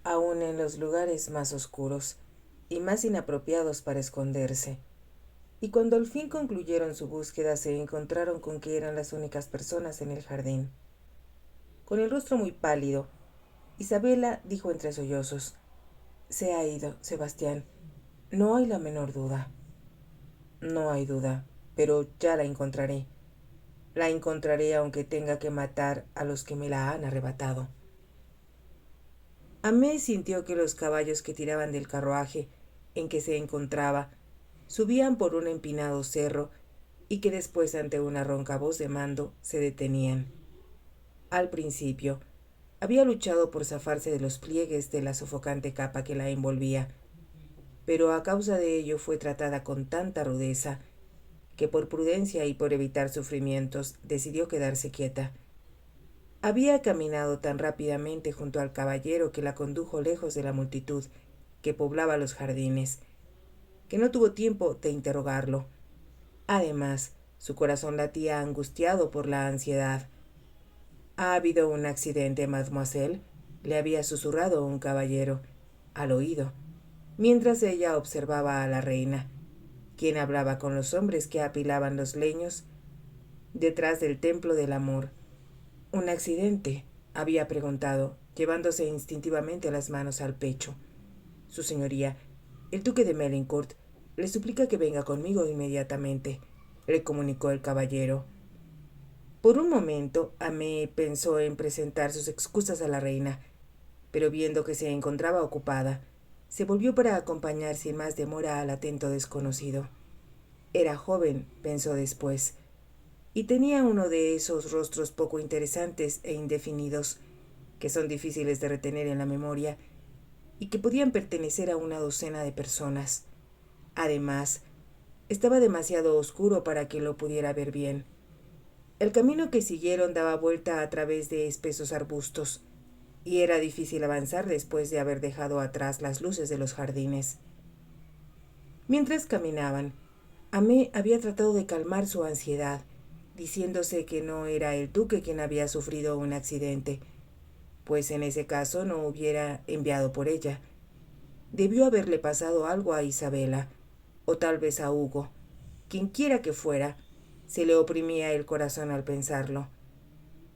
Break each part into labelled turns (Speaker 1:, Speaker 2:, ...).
Speaker 1: aun en los lugares más oscuros y más inapropiados para esconderse. Y cuando al fin concluyeron su búsqueda, se encontraron con que eran las únicas personas en el jardín. Con el rostro muy pálido, Isabela dijo entre sollozos: «Se ha ido, Sebastián. No hay la menor duda». «No hay duda, pero ya la encontraré. La encontraré aunque tenga que matar a los que me la han arrebatado». Amé sintió que los caballos que tiraban del carruaje en que se encontraba subían por un empinado cerro y que después, ante una ronca voz de mando, se detenían. Al principio, había luchado por zafarse de los pliegues de la sofocante capa que la envolvía, pero a causa de ello fue tratada con tanta rudeza que por prudencia y por evitar sufrimientos decidió quedarse quieta. Había caminado tan rápidamente junto al caballero que la condujo lejos de la multitud que poblaba los jardines, que no tuvo tiempo de interrogarlo. Además, su corazón latía angustiado por la ansiedad. «¿Ha habido un accidente, mademoiselle?», le había susurrado un caballero al oído, mientras ella observaba a la reina, quien hablaba con los hombres que apilaban los leños detrás del templo del amor. «¿Un accidente?», había preguntado, llevándose instintivamente las manos al pecho. «Su señoría, el duque de Melincourt, le suplica que venga conmigo inmediatamente», le comunicó el caballero. Por un momento, Amé pensó en presentar sus excusas a la reina, pero viendo que se encontraba ocupada, se volvió para acompañar sin más demora al atento desconocido. Era joven, pensó después, y tenía uno de esos rostros poco interesantes e indefinidos que son difíciles de retener en la memoria y que podían pertenecer a una docena de personas. Además, estaba demasiado oscuro para que lo pudiera ver bien. El camino que siguieron daba vuelta a través de espesos arbustos, y era difícil avanzar después de haber dejado atrás las luces de los jardines. Mientras caminaban, Amé había tratado de calmar su ansiedad, diciéndose que no era el duque quien había sufrido un accidente, pues en ese caso no hubiera enviado por ella. Debió haberle pasado algo a Isabela, o tal vez a Hugo. Quienquiera que fuera, se le oprimía el corazón al pensarlo.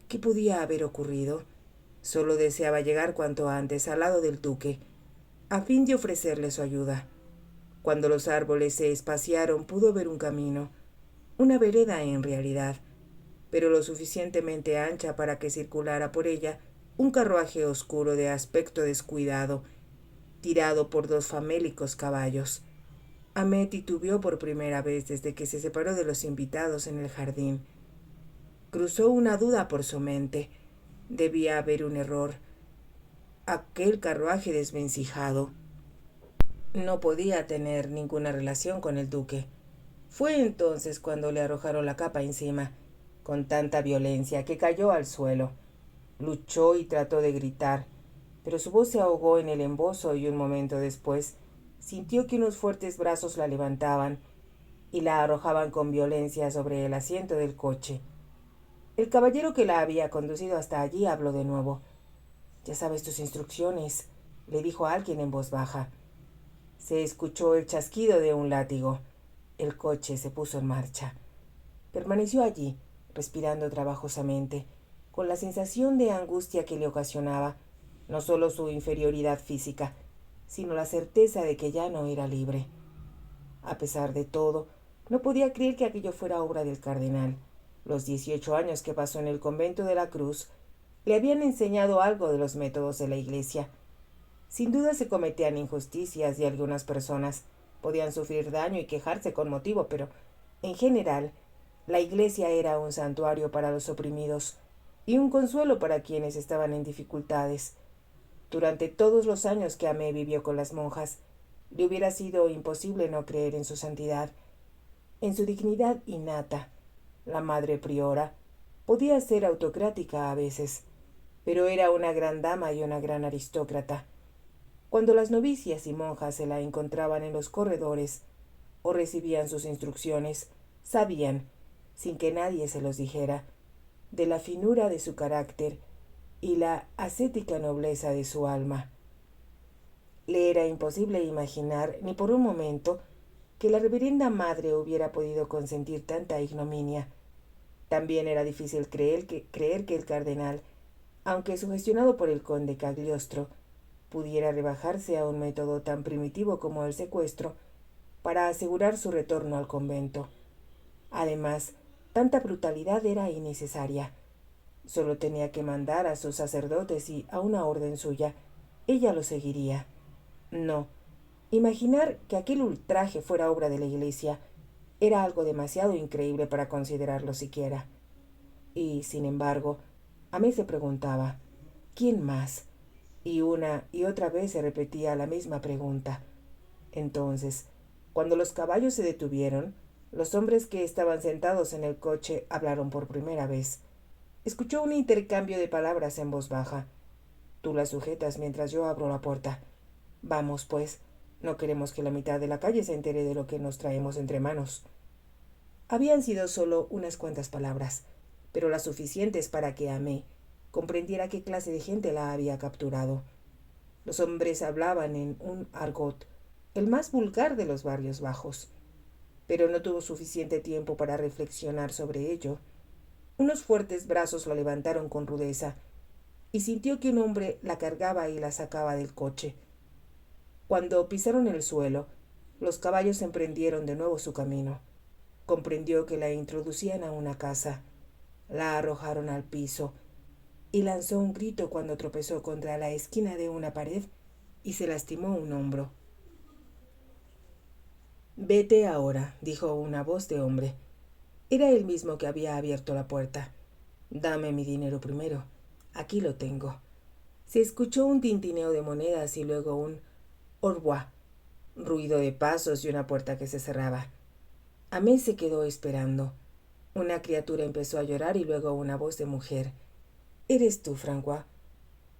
Speaker 1: ¿Qué podía haber ocurrido? Solo deseaba llegar cuanto antes al lado del duque, a fin de ofrecerle su ayuda. Cuando los árboles se espaciaron, pudo ver un camino, una vereda en realidad, pero lo suficientemente ancha para que circulara por ella un carruaje oscuro de aspecto descuidado, tirado por dos famélicos caballos. Amé titubeó por primera vez desde que se separó de los invitados en el jardín. Cruzó una duda por su mente. Debía haber un error. Aquel carruaje desvencijado no podía tener ninguna relación con el duque. Fue entonces cuando le arrojaron la capa encima, con tanta violencia que cayó al suelo. Luchó y trató de gritar, pero su voz se ahogó en el embozo y un momento después sintió que unos fuertes brazos la levantaban y la arrojaban con violencia sobre el asiento del coche. El caballero que la había conducido hasta allí habló de nuevo. «Ya sabes tus instrucciones», le dijo a alguien en voz baja. Se escuchó el chasquido de un látigo. El coche se puso en marcha. Permaneció allí, respirando trabajosamente, con la sensación de angustia que le ocasionaba no solo su inferioridad física, sino la certeza de que ya no era libre. A pesar de todo, no podía creer que aquello fuera obra del cardenal. Los 18 años que pasó en el convento de la Cruz le habían enseñado algo de los métodos de la Iglesia. Sin duda se cometían injusticias y algunas personas podían sufrir daño y quejarse con motivo, pero, en general, la Iglesia era un santuario para los oprimidos y un consuelo para quienes estaban en dificultades. Durante todos los años que Amé vivió con las monjas, le hubiera sido imposible no creer en su santidad, en su dignidad innata. La madre priora podía ser autocrática a veces, pero era una gran dama y una gran aristócrata. Cuando las novicias y monjas se la encontraban en los corredores o recibían sus instrucciones, sabían, sin que nadie se los dijera, de la finura de su carácter y la ascética nobleza de su alma. Le era imposible imaginar, ni por un momento, que la reverenda madre hubiera podido consentir tanta ignominia. También era difícil creer que el cardenal, aunque sugestionado por el conde Cagliostro, pudiera rebajarse a un método tan primitivo como el secuestro para asegurar su retorno al convento. Además, tanta brutalidad era innecesaria. Solo tenía que mandar a sus sacerdotes y, a una orden suya, ella lo seguiría. No, imaginar que aquel ultraje fuera obra de la Iglesia era algo demasiado increíble para considerarlo siquiera. Y, sin embargo, Amé se preguntaba, ¿quién más? Y una y otra vez se repetía la misma pregunta. Entonces, cuando los caballos se detuvieron, los hombres que estaban sentados en el coche hablaron por primera vez. Escuchó un intercambio de palabras en voz baja. Tú la sujetas mientras yo abro la puerta. Vamos, pues. No queremos que la mitad de la calle se entere de lo que nos traemos entre manos. Habían sido solo unas cuantas palabras, pero las suficientes para que Amé comprendiera qué clase de gente la había capturado. Los hombres hablaban en un argot, el más vulgar de los barrios bajos, pero no tuvo suficiente tiempo para reflexionar sobre ello. Unos fuertes brazos la levantaron con rudeza y sintió que un hombre la cargaba y la sacaba del coche. Cuando pisaron el suelo, los caballos emprendieron de nuevo su camino. Comprendió que la introducían a una casa. La arrojaron al piso y lanzó un grito cuando tropezó contra la esquina de una pared y se lastimó un hombro. Vete ahora, dijo una voz de hombre. Era el mismo que había abierto la puerta. Dame mi dinero primero. Aquí lo tengo. Se escuchó un tintineo de monedas y luego un au revoir, ruido de pasos y una puerta que se cerraba. Amé se quedó esperando. Una criatura empezó a llorar y luego una voz de mujer. ¿Eres tú, François?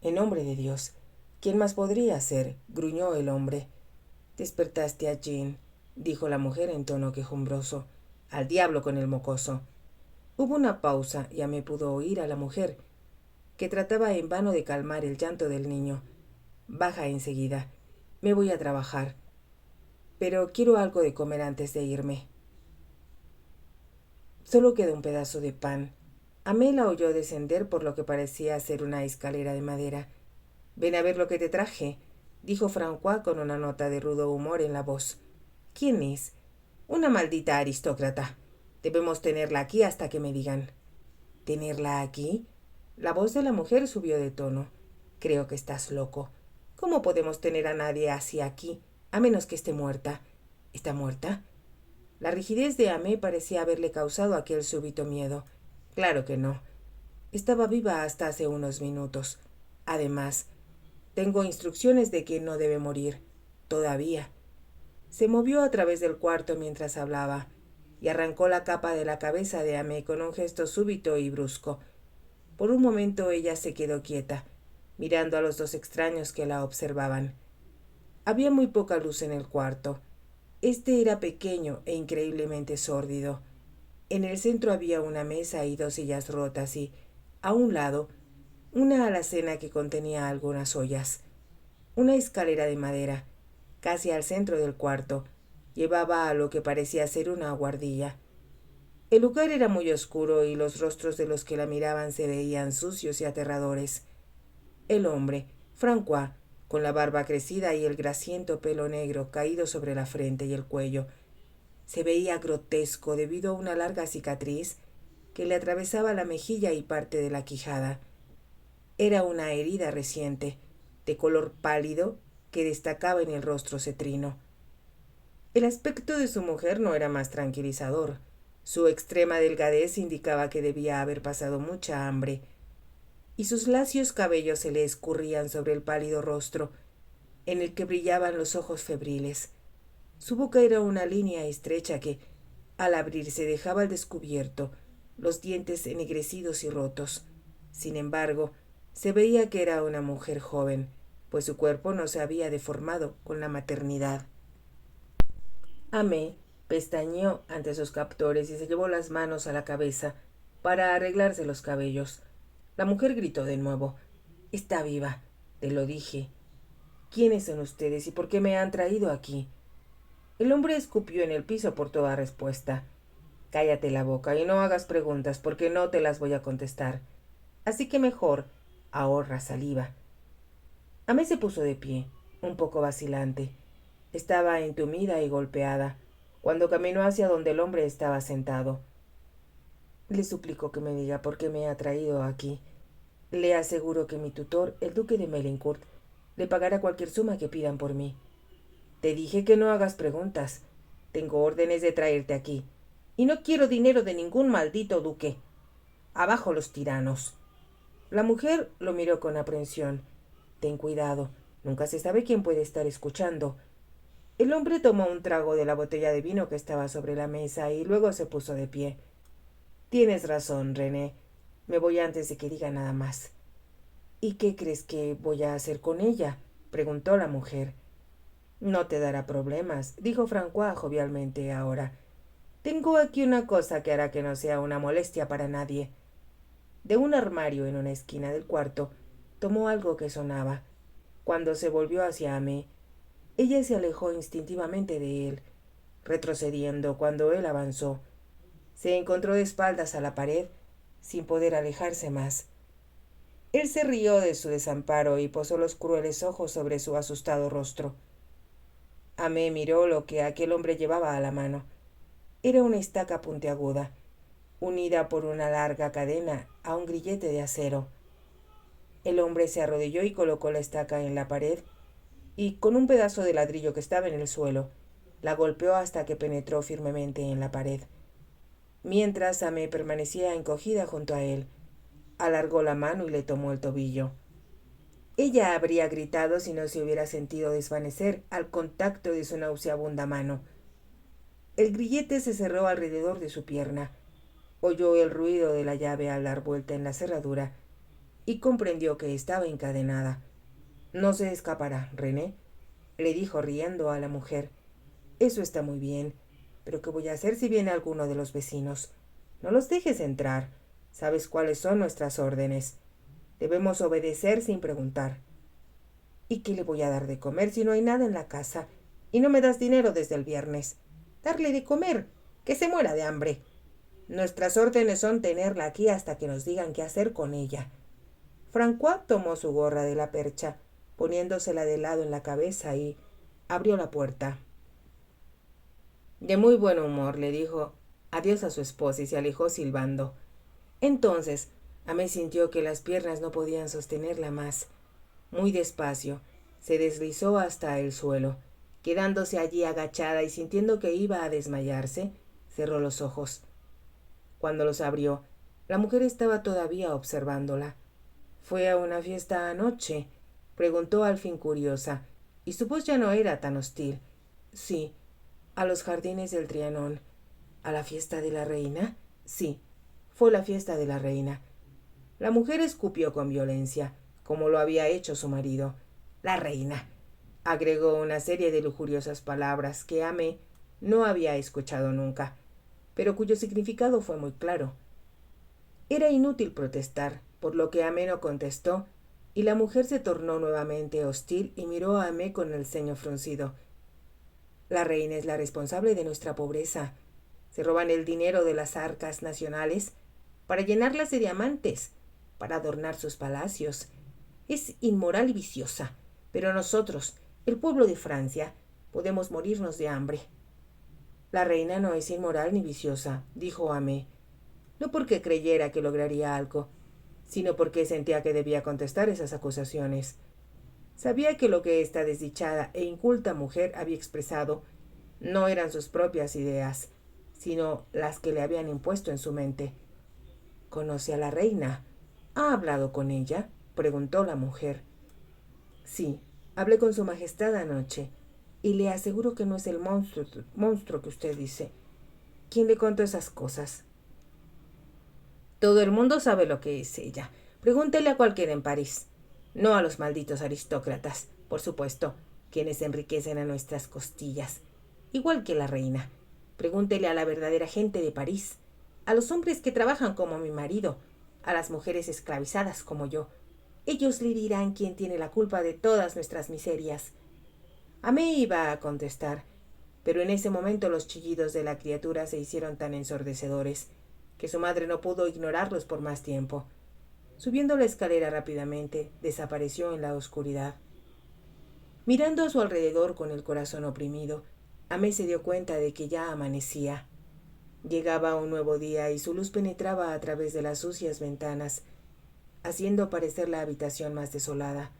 Speaker 1: En nombre de Dios. ¿Quién más podría ser? Gruñó el hombre. Despertaste a Jean, dijo la mujer en tono quejumbroso. Al diablo con el mocoso. Hubo una pausa y Amé pudo oír a la mujer, que trataba en vano de calmar el llanto del niño. Baja enseguida. Me voy a trabajar. Pero quiero algo de comer antes de irme. Solo queda un pedazo de pan. Amé la oyó descender por lo que parecía ser una escalera de madera. Ven a ver lo que te traje, dijo François con una nota de rudo humor en la voz. ¿Quién es? Una maldita aristócrata. Debemos tenerla aquí hasta que me digan. ¿Tenerla aquí? La voz de la mujer subió de tono. Creo que estás loco. ¿Cómo podemos tener a nadie así aquí, a menos que esté muerta? ¿Está muerta? La rigidez de Amé parecía haberle causado aquel súbito miedo. Claro que no. Estaba viva hasta hace unos minutos. Además, tengo instrucciones de que no debe morir. Todavía. Se movió a través del cuarto mientras hablaba y arrancó la capa de la cabeza de Amé con un gesto súbito y brusco. Por un momento ella se quedó quieta, mirando a los dos extraños que la observaban. Había muy poca luz en el cuarto. Este era pequeño e increíblemente sórdido. En el centro había una mesa y dos sillas rotas y, a un lado, una alacena que contenía algunas ollas. Una escalera de madera, casi al centro del cuarto, llevaba a lo que parecía ser una guardilla. El lugar era muy oscuro y los rostros de los que la miraban se veían sucios y aterradores. El hombre, François, con la barba crecida y el grasiento pelo negro caído sobre la frente y el cuello, se veía grotesco debido a una larga cicatriz que le atravesaba la mejilla y parte de la quijada. Era una herida reciente, de color pálido, que destacaba en el rostro cetrino. El aspecto de su mujer no era más tranquilizador. Su extrema delgadez indicaba que debía haber pasado mucha hambre, y sus lacios cabellos se le escurrían sobre el pálido rostro, en el que brillaban los ojos febriles. Su boca era una línea estrecha que, al abrirse, dejaba al descubierto los dientes ennegrecidos y rotos. Sin embargo, se veía que era una mujer joven, pues su cuerpo no se había deformado con la maternidad. Amé pestañeó ante sus captores y se llevó las manos a la cabeza para arreglarse los cabellos. La mujer gritó de nuevo. «Está viva, te lo dije». ¿Quiénes son ustedes y por qué me han traído aquí? El hombre escupió en el piso por toda respuesta. Cállate la boca y no hagas preguntas porque no te las voy a contestar. Así que mejor ahorra saliva. Amé se puso de pie, un poco vacilante. Estaba entumida y golpeada, cuando caminó hacia donde el hombre estaba sentado. Le suplico que me diga por qué me ha traído aquí. Le aseguro que mi tutor, el duque de Melincourt, le pagará cualquier suma que pidan por mí. Te dije que no hagas preguntas. Tengo órdenes de traerte aquí. Y no quiero dinero de ningún maldito duque. Abajo los tiranos. La mujer lo miró con aprensión. Ten cuidado. Nunca se sabe quién puede estar escuchando. El hombre tomó un trago de la botella de vino que estaba sobre la mesa y luego se puso de pie. Tienes razón, René. Me voy antes de que diga nada más. ¿Y qué crees que voy a hacer con ella? Preguntó la mujer. No te dará problemas, dijo Francois jovialmente ahora. Tengo aquí una cosa que hará que no sea una molestia para nadie. De un armario en una esquina del cuarto tomó algo que sonaba. Cuando se volvió hacia Amé, ella se alejó instintivamente de él, retrocediendo cuando él avanzó. Se encontró de espaldas a la pared, sin poder alejarse más. Él se rió de su desamparo y posó los crueles ojos sobre su asustado rostro. Amé miró lo que aquel hombre llevaba a la mano. Era una estaca puntiaguda, unida por una larga cadena a un grillete de acero. El hombre se arrodilló y colocó la estaca en la pared y, con un pedazo de ladrillo que estaba en el suelo, la golpeó hasta que penetró firmemente en la pared. Mientras Amé permanecía encogida junto a él, alargó la mano y le tomó el tobillo. Ella habría gritado si no se hubiera sentido desvanecer al contacto de su nauseabunda mano. El grillete se cerró alrededor de su pierna. Oyó el ruido de la llave al dar vuelta en la cerradura y comprendió que estaba encadenada. No se escapará, René, le dijo riendo a la mujer. Eso está muy bien, pero ¿qué voy a hacer si viene alguno de los vecinos? No los dejes entrar. Sabes cuáles son nuestras órdenes. Debemos obedecer sin preguntar. ¿Y qué le voy a dar de comer si no hay nada en la casa y no me das dinero desde el viernes? Darle de comer, que se muera de hambre. Nuestras órdenes son tenerla aquí hasta que nos digan qué hacer con ella. Francois tomó su gorra de la percha, poniéndosela de lado en la cabeza y abrió la puerta. De muy buen humor le dijo adiós a su esposa y se alejó silbando. Entonces Amé sintió que las piernas no podían sostenerla más. Muy despacio se deslizó hasta el suelo. Quedándose allí agachada y sintiendo que iba a desmayarse, cerró los ojos. Cuando los abrió, la mujer estaba todavía observándola. ¿Fue a una fiesta anoche?, preguntó al fin curiosa, y su voz ya no era tan hostil. Sí, a los jardines del Trianon. ¿A la fiesta de la reina? Sí, fue la fiesta de la reina. La mujer escupió con violencia, como lo había hecho su marido. La reina. Agregó una serie de lujuriosas palabras que Amé no había escuchado nunca, pero cuyo significado fue muy claro. Era inútil protestar, por lo que Amé no contestó, y la mujer se tornó nuevamente hostil y miró a Amé con el ceño fruncido. La reina es la responsable de nuestra pobreza. Se roban el dinero de las arcas nacionales para llenarlas de diamantes, para adornar sus palacios. Es inmoral y viciosa, pero nosotros, el pueblo de Francia, podemos morirnos de hambre. La reina no es inmoral ni viciosa, dijo Amé, no porque creyera que lograría algo, sino porque sentía que debía contestar esas acusaciones. Sabía que lo que esta desdichada e inculta mujer había expresado no eran sus propias ideas, sino las que le habían impuesto en su mente. ¿Conoce a la reina? ¿Ha hablado con ella?, preguntó la mujer. Sí, hablé con su majestad anoche, y le aseguro que no es el monstruo que usted dice. ¿Quién le contó esas cosas? Todo el mundo sabe lo que es ella. Pregúntele a cualquiera en París. No a los malditos aristócratas, por supuesto, quienes enriquecen a nuestras costillas. Igual que la reina. Pregúntele a la verdadera gente de París, a los hombres que trabajan como mi marido, a las mujeres esclavizadas como yo. Ellos le dirán quién tiene la culpa de todas nuestras miserias. Amé iba a contestar, pero en ese momento los chillidos de la criatura se hicieron tan ensordecedores que su madre no pudo ignorarlos por más tiempo. Subiendo la escalera rápidamente, desapareció en la oscuridad. Mirando a su alrededor con el corazón oprimido, Amé se dio cuenta de que ya amanecía. Llegaba un nuevo día y su luz penetraba a través de las sucias ventanas, haciendo parecer la habitación más desolada.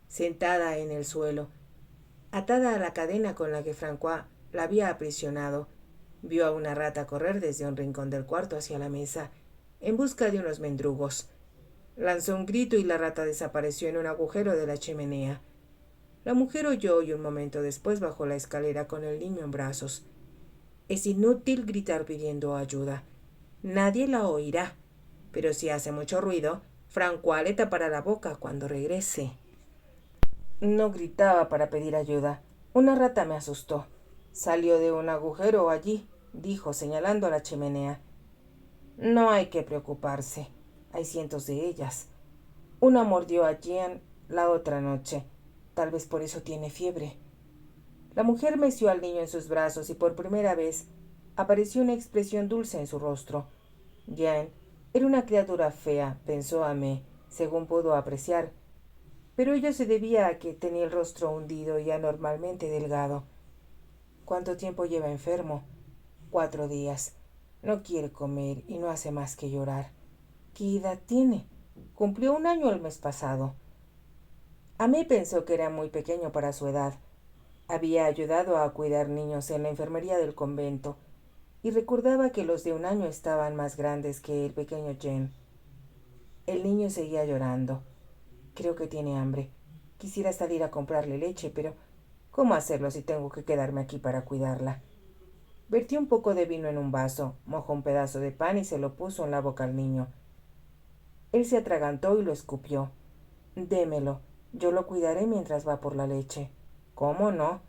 Speaker 1: Sentada en el suelo, atada a la cadena con la que François la había aprisionado, vio a una rata correr desde un rincón del cuarto hacia la mesa, en busca de unos mendrugos. Lanzó un grito y la rata desapareció en un agujero de la chimenea. La mujer oyó y un momento después bajó la escalera con el niño en brazos. Es inútil gritar pidiendo ayuda. Nadie la oirá. Pero si hace mucho ruido, François le tapará la boca cuando regrese. No gritaba para pedir ayuda. Una rata me asustó. Salió de un agujero allí, dijo, señalando a la chimenea. No hay que preocuparse. Hay cientos de ellas. Una mordió a Jean la otra noche. Tal vez por eso tiene fiebre. La mujer meció al niño en sus brazos y por primera vez apareció una expresión dulce en su rostro. Jean era una criatura fea, pensó Amé, según pudo apreciar, pero ello se debía a que tenía el rostro hundido y anormalmente delgado. ¿Cuánto tiempo lleva enfermo? 4 días. No quiere comer y no hace más que llorar. ¿Qué edad tiene? Cumplió 1 año el mes pasado. Amé pensó que era muy pequeño para su edad. Había ayudado a cuidar niños en la enfermería del convento y recordaba que los de 1 año estaban más grandes que el pequeño Jean. El niño seguía llorando. Creo que tiene hambre. Quisiera salir a comprarle leche, pero ¿cómo hacerlo si tengo que quedarme aquí para cuidarla? Vertió un poco de vino en un vaso, mojó un pedazo de pan y se lo puso en la boca al niño. Él se atragantó y lo escupió. Démelo, yo lo cuidaré mientras va por la leche. ¿Cómo no?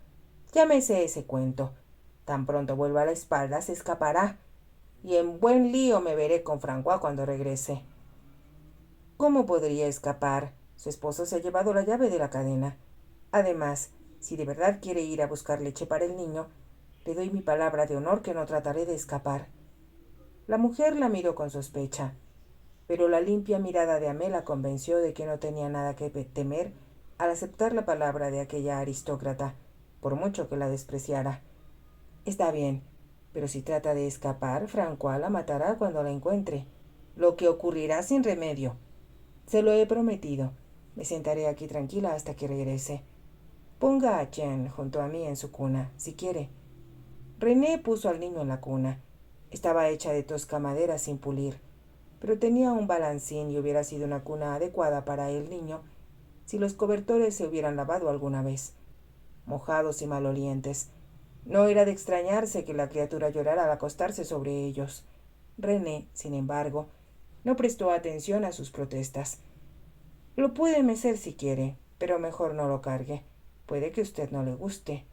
Speaker 1: Ya me sé ese cuento. Tan pronto vuelva a la espalda se escapará. Y en buen lío me veré con François cuando regrese. ¿Cómo podría escapar? Su esposo se ha llevado la llave de la cadena. Además, si de verdad quiere ir a buscar leche para el niño, le doy mi palabra de honor que no trataré de escapar. La mujer la miró con sospecha, pero la limpia mirada de Amé la convenció de que no tenía nada que temer al aceptar la palabra de aquella aristócrata, por mucho que la despreciara. Está bien, pero si trata de escapar, François la matará cuando la encuentre, lo que ocurrirá sin remedio. Se lo he prometido. Me sentaré aquí tranquila hasta que regrese. Ponga a Jean junto a mí en su cuna, si quiere. René puso al niño en la cuna. Estaba hecha de tosca madera sin pulir, pero tenía un balancín y hubiera sido una cuna adecuada para el niño si los cobertores se hubieran lavado alguna vez. Mojados y malolientes. No era de extrañarse que la criatura llorara al acostarse sobre ellos. René, sin embargo, no prestó atención a sus protestas. Lo puede mecer si quiere, pero mejor no lo cargue. Puede que a usted no le guste.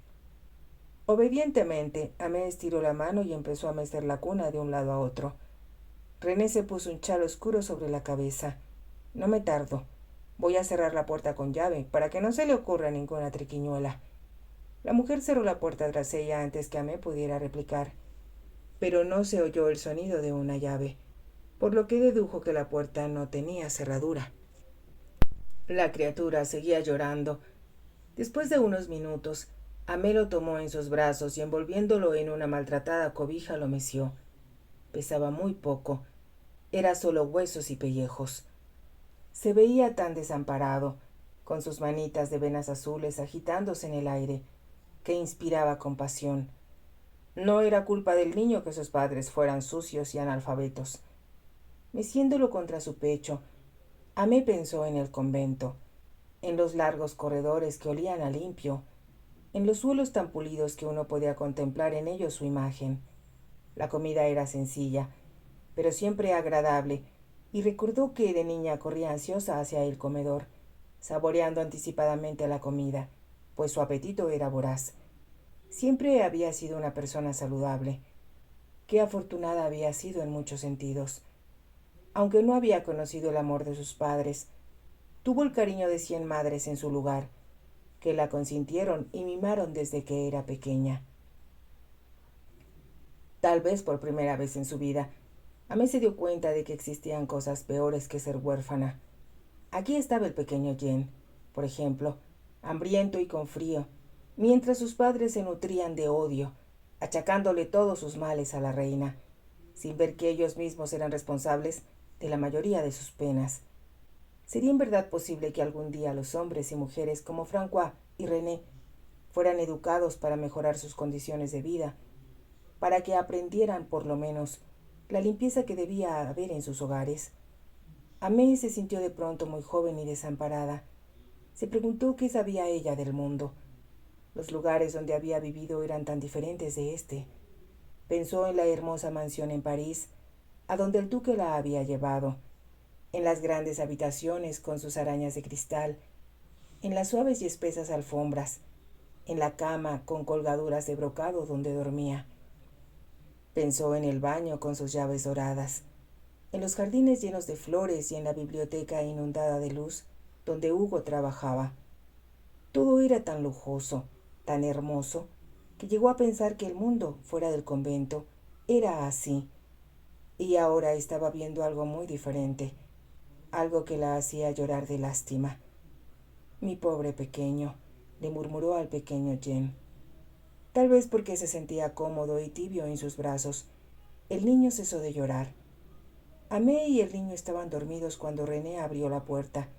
Speaker 1: Obedientemente, Amé estiró la mano y empezó a mecer la cuna de un lado a otro. René se puso un chal oscuro sobre la cabeza. No me tardo. Voy a cerrar la puerta con llave para que no se le ocurra ninguna triquiñuela. La mujer cerró la puerta tras ella antes que Amé pudiera replicar, pero no se oyó el sonido de una llave, por lo que dedujo que la puerta no tenía cerradura. La criatura seguía llorando. Después de unos minutos, Amé lo tomó en sus brazos y envolviéndolo en una maltratada cobija lo meció. Pesaba muy poco. Era solo huesos y pellejos. Se veía tan desamparado, con sus manitas de venas azules agitándose en el aire, que inspiraba compasión. No era culpa del niño que sus padres fueran sucios y analfabetos. Meciéndolo contra su pecho, Amé pensó en el convento, en los largos corredores que olían a limpio, en los suelos tan pulidos que uno podía contemplar en ellos su imagen. La comida era sencilla, pero siempre agradable, y recordó que de niña corría ansiosa hacia el comedor, saboreando anticipadamente la comida, pues su apetito era voraz. Siempre había sido una persona saludable. Qué afortunada había sido en muchos sentidos. Aunque no había conocido el amor de sus padres, Tuvo el cariño de 100 madres en su lugar, que la consintieron y mimaron desde que era pequeña. Tal vez por primera vez en su vida, Amé se dio cuenta de que existían cosas peores que ser huérfana. Aquí estaba el pequeño Jen, por ejemplo, hambriento y con frío, mientras sus padres se nutrían de odio, achacándole todos sus males a la reina, sin ver que ellos mismos eran responsables de la mayoría de sus penas. ¿Sería en verdad posible que algún día los hombres y mujeres como François y René fueran educados para mejorar sus condiciones de vida, para que aprendieran, por lo menos, la limpieza que debía haber en sus hogares? Amé se sintió de pronto muy joven y desamparada. Se preguntó qué sabía ella del mundo. Los lugares donde había vivido eran tan diferentes de este. Pensó en la hermosa mansión en París, a donde el duque la había llevado, en las grandes habitaciones con sus arañas de cristal, en las suaves y espesas alfombras, en la cama con colgaduras de brocado donde dormía. Pensó en el baño con sus llaves doradas, en los jardines llenos de flores y en la biblioteca inundada de luz donde Hugo trabajaba. Todo era tan lujoso, tan hermoso, que llegó a pensar que el mundo fuera del convento era así. Y ahora estaba viendo algo muy diferente, algo que la hacía llorar de lástima. Mi pobre pequeño, le murmuró al pequeño Jen. Tal vez porque se sentía cómodo y tibio en sus brazos, el niño cesó de llorar. Amé y el niño estaban dormidos cuando René abrió la puerta,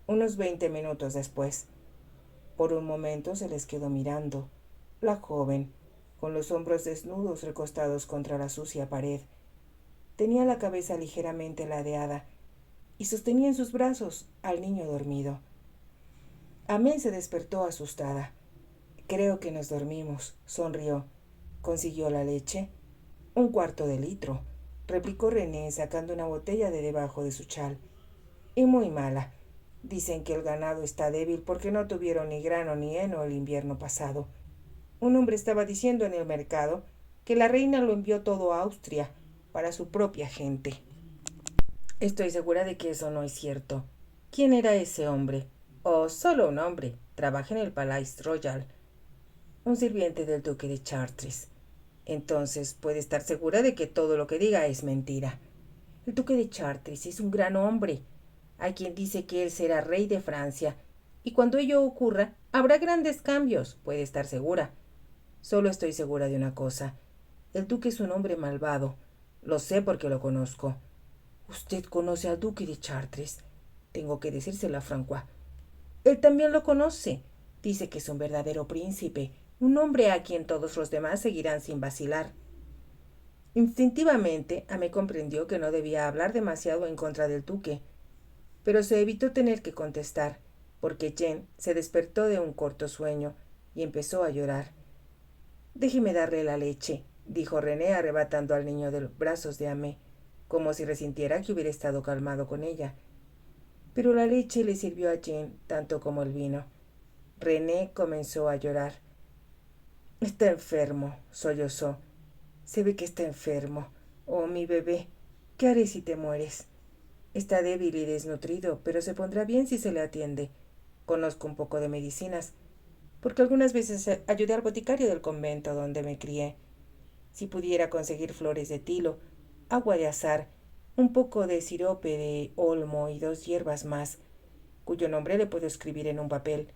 Speaker 1: unos 20 minutos después. Por un momento se les quedó mirando. La joven, con los hombros desnudos recostados contra la sucia pared, tenía la cabeza ligeramente ladeada y sostenía en sus brazos al niño dormido. Amé se despertó asustada. Creo que nos dormimos, sonrió. ¿Consiguió la leche? 1/4 de litro, replicó René sacando una botella de debajo de su chal. Y muy mala. Dicen que el ganado está débil porque no tuvieron ni grano ni heno el invierno pasado. Un hombre estaba diciendo en el mercado que la reina lo envió todo a Austria para su propia gente. Estoy segura de que eso no es cierto. ¿Quién era ese hombre? Oh, solo un hombre. Trabaja en el Palais Royal. Un sirviente del duque de Chartres. Entonces puede estar segura de que todo lo que diga es mentira. El duque de Chartres es un gran hombre. Hay quien dice que él será rey de Francia, y cuando ello ocurra, habrá grandes cambios, puede estar segura. Solo estoy segura de una cosa. El duque es un hombre malvado. Lo sé porque lo conozco. ¿Usted conoce al duque de Chartres? Tengo que decírselo a François. Él también lo conoce. Dice que es un verdadero príncipe, un hombre a quien todos los demás seguirán sin vacilar. Instintivamente, Amé comprendió que no debía hablar demasiado en contra del duque, pero se evitó tener que contestar, porque Jen se despertó de un corto sueño y empezó a llorar. Déjeme darle la leche, dijo René arrebatando al niño de los brazos de Amé, como si resintiera que hubiera estado calmado con ella. Pero la leche le sirvió a Jen tanto como el vino. René comenzó a llorar. Está enfermo, sollozó. Se ve que está enfermo. Oh, mi bebé, ¿qué haré si te mueres? Está débil y desnutrido, pero se pondrá bien si se le atiende. Conozco un poco de medicinas, porque algunas veces ayudé al boticario del convento donde me crié. Si pudiera conseguir flores de tilo, agua de azahar, un poco de sirope de olmo y 2 hierbas más, cuyo nombre le puedo escribir en un papel,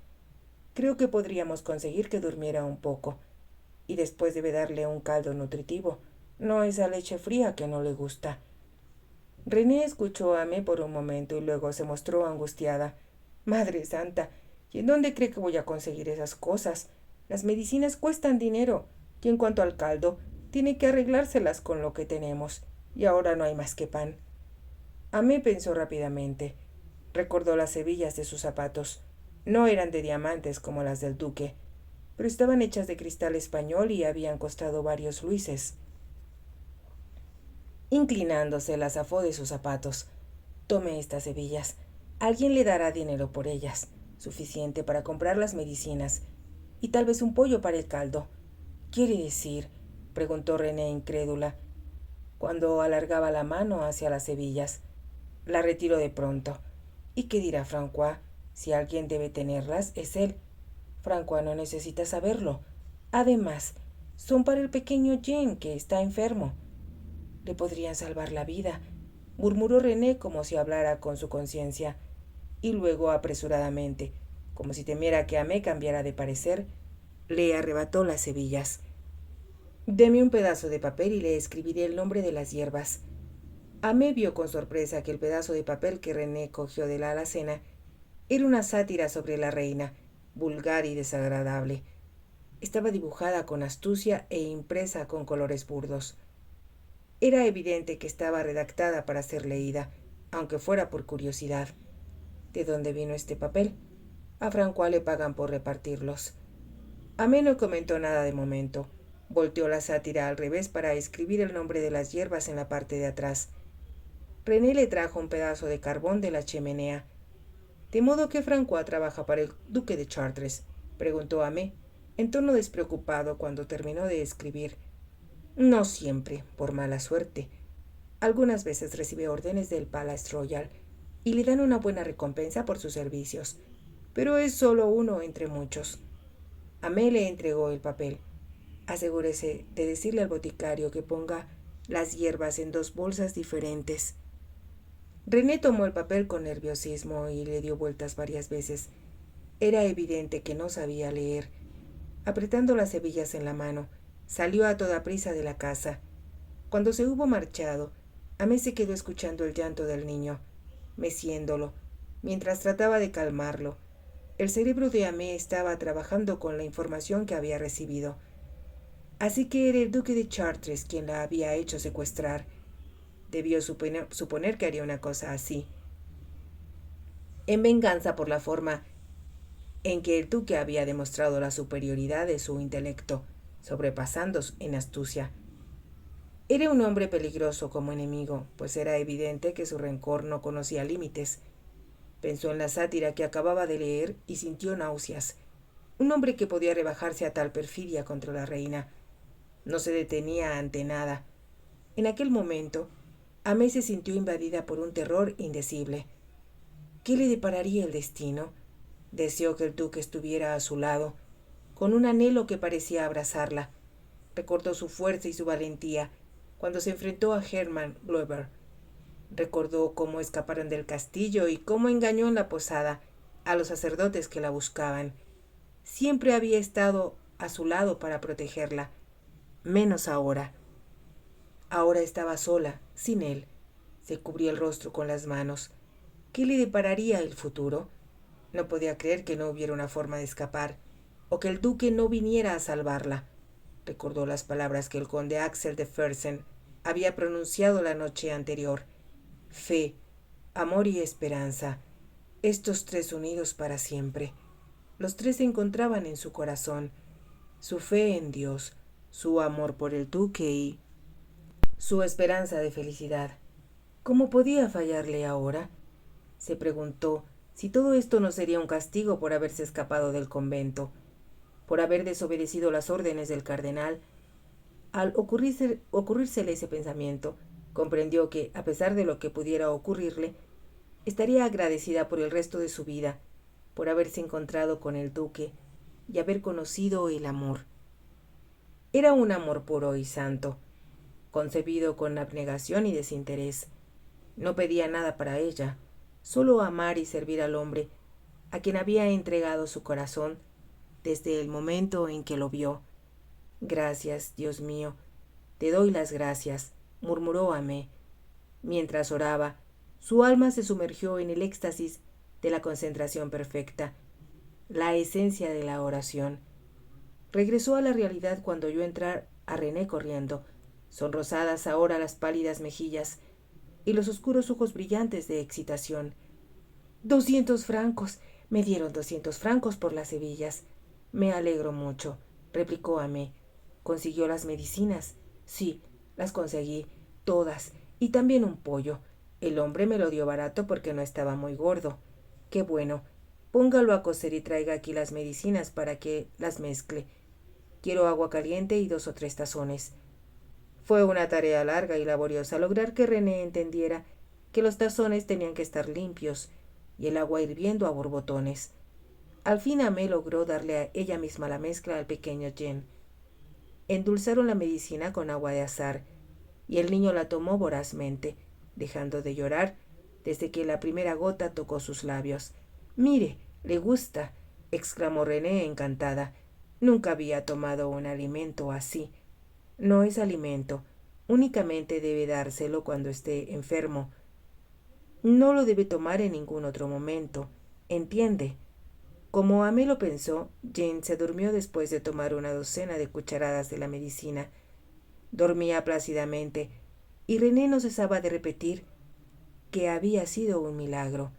Speaker 1: creo que podríamos conseguir que durmiera un poco. Y después debe darle un caldo nutritivo, no esa leche fría que no le gusta. René escuchó a Amé por un momento y luego se mostró angustiada. Madre santa, ¿y en dónde cree que voy a conseguir esas cosas? Las medicinas cuestan dinero, y en cuanto al caldo, tiene que arreglárselas con lo que tenemos, y ahora no hay más que pan. Amé pensó rápidamente. Recordó las hebillas de sus zapatos. No eran de diamantes como las del duque, pero estaban hechas de cristal español y habían costado varios luises. Inclinándose, la zafó de sus zapatos. Tome estas hebillas. Alguien le dará dinero por ellas, suficiente para comprar las medicinas, y tal vez un pollo para el caldo. ¿Quiere decir? Preguntó René incrédula, cuando alargaba la mano hacia las hebillas. La retiró de pronto. ¿Y qué dirá François? Si alguien debe tenerlas, es él. François no necesita saberlo. Además, son para el pequeño Jean, que está enfermo. Le podrían salvar la vida, murmuró René como si hablara con su conciencia, y luego apresuradamente, como si temiera que Amé cambiara de parecer, le arrebató las hebillas. Deme un pedazo de papel y le escribiré el nombre de las hierbas. Amé vio con sorpresa que el pedazo de papel que René cogió de la alacena era una sátira sobre la reina, vulgar y desagradable. Estaba dibujada con astucia e impresa con colores burdos. Era evidente que estaba redactada para ser leída, aunque fuera por curiosidad. ¿De dónde vino este papel? A François le pagan por repartirlos. Amé no comentó nada de momento. Volteó la sátira al revés para escribir el nombre de las hierbas en la parte de atrás. René le trajo un pedazo de carbón de la chimenea. ¿De modo que François trabaja para el duque de Chartres?, preguntó Amé, en tono despreocupado cuando terminó de escribir. No siempre, por mala suerte. Algunas veces recibe órdenes del Palais Royal y le dan una buena recompensa por sus servicios, pero es solo uno entre muchos. Amé le entregó el papel. Asegúrese de decirle al boticario que ponga las hierbas en 2 bolsas diferentes. René tomó el papel con nerviosismo y le dio vueltas varias veces. Era evidente que no sabía leer. Apretando las hebillas en la mano, salió a toda prisa de la casa. Cuando se hubo marchado, Amé se quedó escuchando el llanto del niño, meciéndolo, mientras trataba de calmarlo. El cerebro de Amé estaba trabajando con la información que había recibido. Así que era el duque de Chartres quien la había hecho secuestrar. Debió suponer que haría una cosa así, en venganza por la forma en que el duque había demostrado la superioridad de su intelecto, sobrepasando en astucia. Era un hombre peligroso como enemigo, pues era evidente que su rencor no conocía límites. Pensó en la sátira que acababa de leer y sintió náuseas. Un hombre que podía rebajarse a tal perfidia contra la reina. No se detenía ante nada. En aquel momento, Amé se sintió invadida por un terror indecible. ¿Qué le depararía el destino? Deseó que el duque estuviera a su lado, con un anhelo que parecía abrazarla. Recordó su fuerza y su valentía cuando se enfrentó a Hermann Glover. Recordó cómo escaparon del castillo y cómo engañó en la posada a los sacerdotes que la buscaban. Siempre había estado a su lado para protegerla, menos ahora. Ahora estaba sola, sin él. Se cubría el rostro con las manos. ¿Qué le depararía el futuro? No podía creer que no hubiera una forma de escapar, o que el duque no viniera a salvarla. Recordó las palabras que el conde Axel de Fersen había pronunciado la noche anterior. Fe, amor y esperanza, estos 3 unidos para siempre. Los 3 se encontraban en su corazón, su fe en Dios, su amor por el duque y su esperanza de felicidad. ¿Cómo podía fallarle ahora? Se preguntó si todo esto no sería un castigo por haberse escapado del convento, por haber desobedecido las órdenes del cardenal. Al ocurrírsele ese pensamiento, comprendió que, a pesar de lo que pudiera ocurrirle, estaría agradecida por el resto de su vida, por haberse encontrado con el duque y haber conocido el amor. Era un amor puro y santo, concebido con abnegación y desinterés. No pedía nada para ella, solo amar y servir al hombre a quien había entregado su corazón desde el momento en que lo vio. Gracias, Dios mío, te doy las gracias, murmuró Amé. Mientras oraba, su alma se sumergió en el éxtasis de la concentración perfecta, la esencia de la oración. Regresó a la realidad cuando oyó entrar a René corriendo, sonrosadas ahora las pálidas mejillas y los oscuros ojos brillantes de excitación. 200 francos. Me dieron 200 francos por las hebillas. Me alegro mucho, replicó Amé. ¿Consiguió las medicinas? Sí, las conseguí, todas, y también un pollo. El hombre me lo dio barato porque no estaba muy gordo. Qué bueno. Póngalo a cocer y traiga aquí las medicinas para que las mezcle. Quiero agua caliente y 2 o 3 tazones. Fue una tarea larga y laboriosa lograr que René entendiera que los tazones tenían que estar limpios, y el agua hirviendo a borbotones. Al fin Amé logró darle a ella misma la mezcla al pequeño Jen. Endulzaron la medicina con agua de azahar, y el niño la tomó vorazmente, dejando de llorar desde que la primera gota tocó sus labios. «Mire, le gusta», exclamó René encantada. Nunca había tomado un alimento así. No es alimento. Únicamente debe dárselo cuando esté enfermo. No lo debe tomar en ningún otro momento. ¿Entiende? Como Amé lo pensó, Jane se durmió después de tomar una docena de cucharadas de la medicina. Dormía plácidamente, y René no cesaba de repetir que había sido un milagro.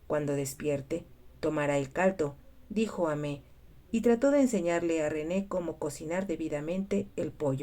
Speaker 1: Cuando despierte, tomará el caldo, dijo Amé, y trató de enseñarle a René cómo cocinar debidamente el pollo.